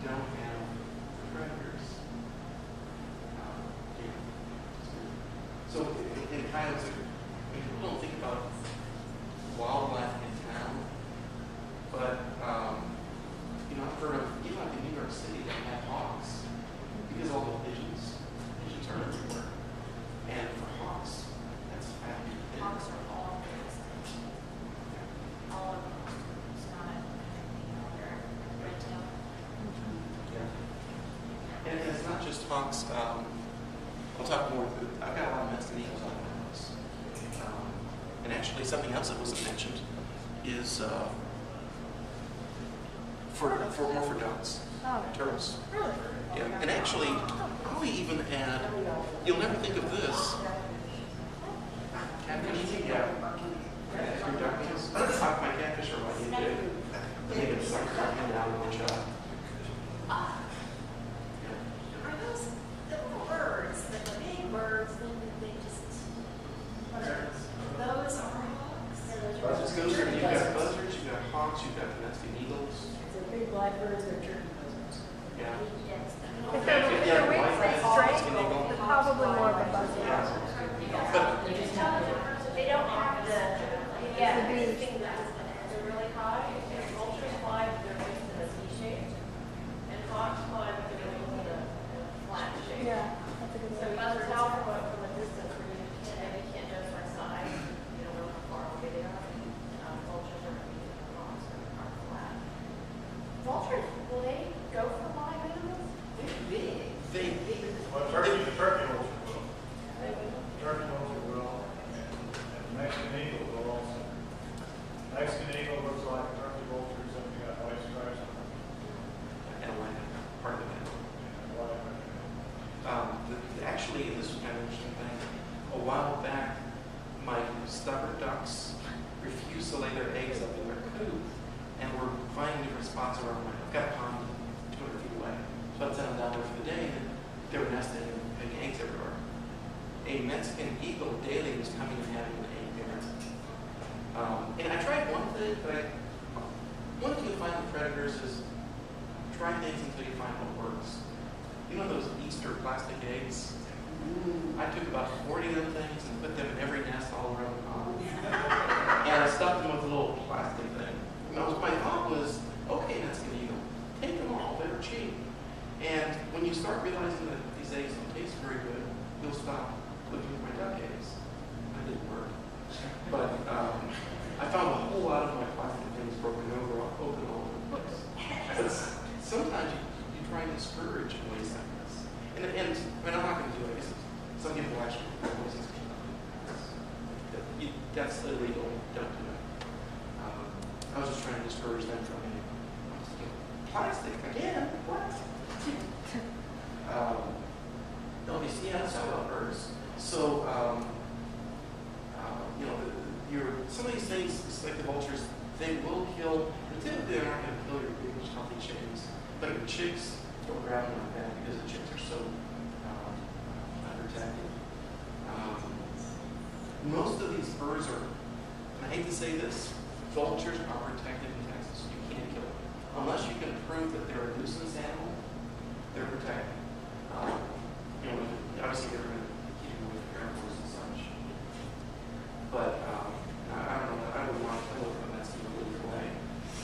don't have predators. So in coyotes, people don't think about wildlife in town, but I've heard of, even like in New York City, they have hawks because all the pigeons are everywhere. And for hawks, that's happening. Hawks are all extinct. All of them. It's not, they're red tail. Yeah. And it's not just hawks. I'll talk more. I've got a lot of Mexican eagles on my house. And actually, something else that wasn't mentioned is for ducks, turtles. Really? Yeah. And actually, I'll even add. You'll never think of this. Catfish. Yeah. Your ducklings. My catfish are what you do. They get sucked in out in one shot. Are those the little birds, the big birds, then they just, those are hawks? You've got buzzards, you've got hawks, you've got Mexican eagles. It's a big blackbirds or turkey buzzards. Yeah. Yes. If their wings are straight, they're probably more of a buzzard. But They don't have the, thing that's really high. Vultures fly with their wings in a C shape, and hawks fly with their wings in a flat shape. Yeah, that's a good So one. by the tell from a distance where they can't judge by size, you don't know how far away they are. Vultures are hawks are flat. Vultures, will they go for live animals? They're big. Well, the turkey vulture will. Turkey vulture will, and the Mexican eagle will also. Mexican eagle looks like a turkey vulture, except you got white stripes on it. and a line part of the man. And white. Actually, this was kind of an interesting thing. A while back, my stubborn ducks refused to lay their eggs up in their coop, and were finding different spots around my. I've got a pond 200 feet away, so I'd send them down there for the day, and they were nesting and putting eggs everywhere. A Mexican eagle daily was coming and having an egg there. And I tried one thing, but one thing you find with predators is try things until you find what works. You know those Easter plastic eggs? I took about 40 of them things and put them in every nest all around the pond. And I stuffed them with a little plastic thing. My thought was, okay, Mexican eagle, take them all, they're cheap. And when you start realizing that these eggs don't taste very good, you'll stop looking for my duck eggs. That didn't work. But I found a whole lot of my plastic things broken over, open all over the place. But sometimes you try and discourage ways like this. And I'm not going to do it. Some people actually that's illegal. Don't do it. I was just trying to discourage them from it. Plastic again? What? So about birds. So some of these things, like the vultures, they will kill. And typically, they're not going to kill your big, healthy chickens. But your chicks, don't grab them like that because the chicks are so unprotected. Most of these birds are, and I hate to say this, vultures are protected in Texas. You can't kill them. Unless you can prove that they're a nuisance animal, they're protected. Obviously they're going to keep them with airports and such. But I don't know, I wouldn't want to kill them. That's the illegal way.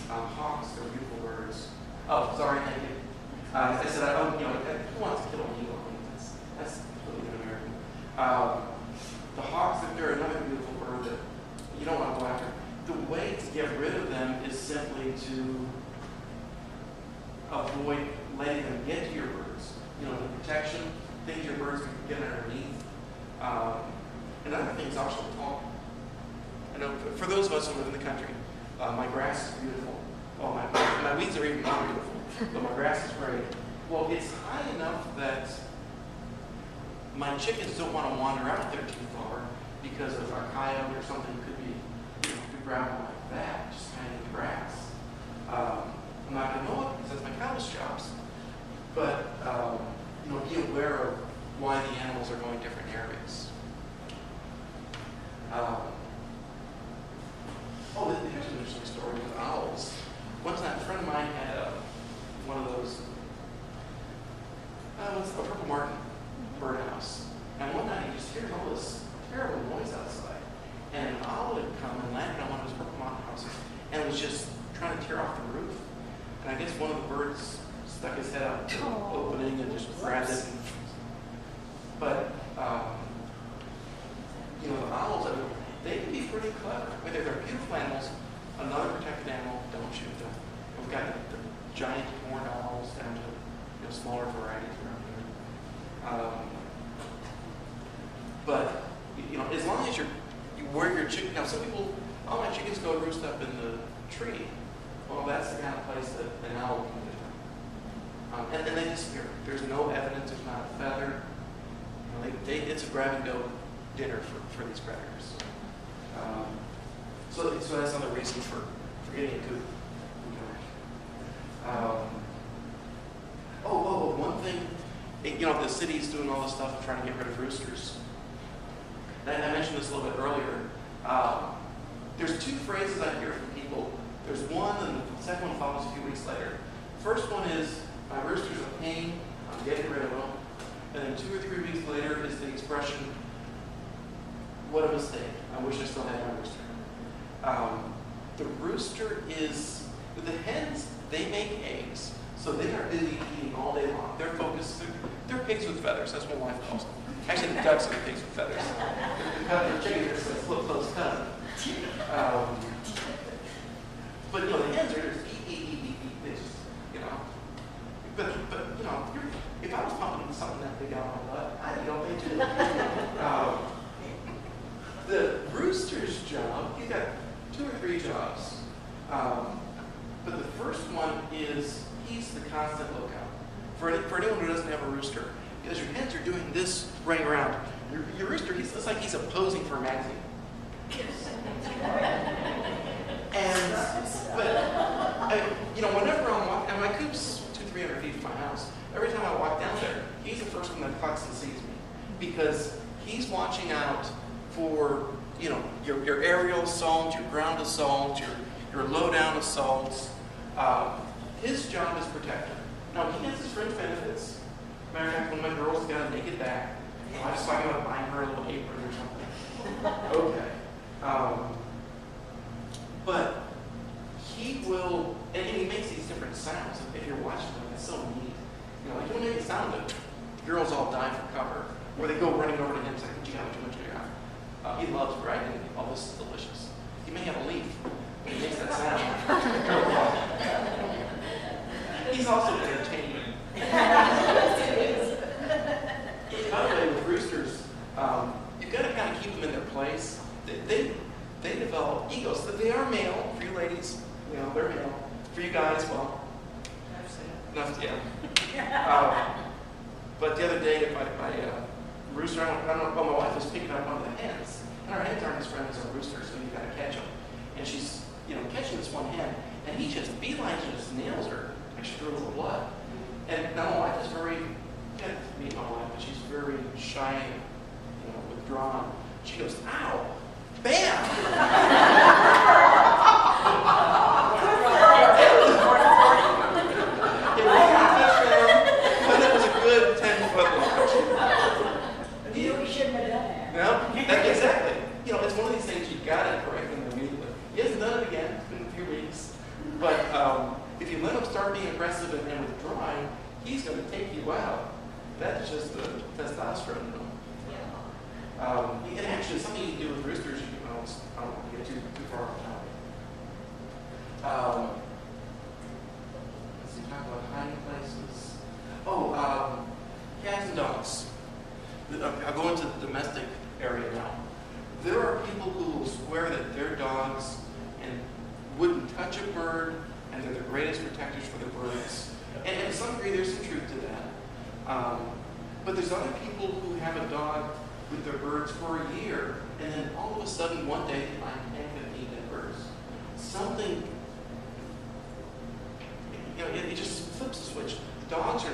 Hawks, they're beautiful birds. Oh, sorry, thank you. I said, who wants to kill an eagle? That's completely un-American. The hawks, they're another beautiful bird that you don't want to go after. The way to get rid of them is simply to avoid letting them get to your birds. The protection, things your birds can get underneath. And other things also talk. I know for those of us who live in the country, my grass is beautiful. Well, my weeds are even more beautiful, but my grass is great. Well, it's high enough that my chickens don't want to wander out there too far because of a coyote or something could be gravel like that, just kind of in the grass. I'm not going to mow it because that's my cow's jobs. But be aware of why the animals are going different areas. Here's an interesting story with owls. One time, a friend of mine had one of those was a purple martin birdhouse. And one night you just hear all this terrible noise outside. And an owl had come and landed on one of those purple martin houses and was just trying to tear off the roof. And I guess one of the birds stuck his head out to the opening and just grabbed it. But, you know, the owls, they can be pretty clever. I mean, they're beautiful animals. Another protected animal, don't shoot them. We've got the giant horned owls down to smaller varieties around here. But, you know, as long as where your chicken, now some people, oh, my chickens go roost up in the tree. Well, that's the kind of place that an owl can do. And then they disappear. There's no evidence, there's not a feather. You know, it's a grab and go dinner for these predators. So that's another reason for getting a coop. One thing, you know, the city's doing all this stuff trying to get rid of roosters. And I mentioned this a little bit earlier. There's two phrases I hear from people. There's one, and the second one follows a few weeks later. First one is, my rooster's a pain, I'm getting rid of them. And then 2 or 3 weeks later is the expression, what a mistake, I wish I still had my rooster. The rooster is, the hens, they make eggs. So they are busy eating all day long. They're focused, they're pigs with feathers, that's what my wife calls them. Actually, the ducks are the pigs with feathers. The chickens are a little close cousin. But, you know, the hens are just eat. They just, you know. But you know, if I was pumping something that big out my butt, I'd eat all day too. The rooster's job, he's got 2 or 3 jobs. But the first one is, he's the constant lookout. For anyone who doesn't have a rooster, because your hens are doing this running around. Your rooster, it's like he's posing for a magazine. You know, whenever I'm walking, and my coop's 200-300 feet from my house, every time I walk down there, he's the first one that clucks and sees me. Because he's watching out for, you know, your aerial assault, your ground assault, your low-down assaults. His job is protector. Now, he has his fringe benefits. Matter of fact, when my girl's got a naked back, I just talking about buying her a little apron or something. Okay. But he will, and he makes these different sounds. If you're watching them, it's so neat. You know, like he'll make a sound that girls all die for cover, or they go running over to him and say, "What you got? What you got?" He loves grinding. All this is delicious. He may have a leaf, but he makes that sound. He's also entertaining. By the way, with roosters, you've got to kind of keep them in their place. They develop egos. They are male for you ladies. You know, they're male. For you guys, well, enough, yeah. But the other day, my rooster, I don't know, my wife was picking up one of the hens, and our hens aren't as friendly as our roosters, so you got to catch them. And she's, you know, catching this one hen, and he just beelines and just nails her. Actually drew a little blood. And now my wife is very, you can't meet my wife, but she's very shy and, you know, withdrawn. She goes, "Ow, bam!" But it was a good 10-foot launch. You shouldn't have done that. No, exactly. You know, it's one of these things you've got to correct them immediately. He hasn't done it again. It's been a few weeks. But if you let him start being aggressive and withdrawing, he's going to take you out. That's just the testosterone in him. And actually, something you can do with roosters, I don't want to get too far off topic. Let's see, talk about hiding places. Cats and dogs. I'll go into the domestic area now. There are people who will swear that their dogs wouldn't touch a bird, and they're the greatest protectors for the birds. And to some degree, there's some truth to that. But there's other people who have a dog with their birds for a year, and then all of a sudden, one day, they find 10, 15 dead birds. Something, you know, it just flips the switch. Dogs are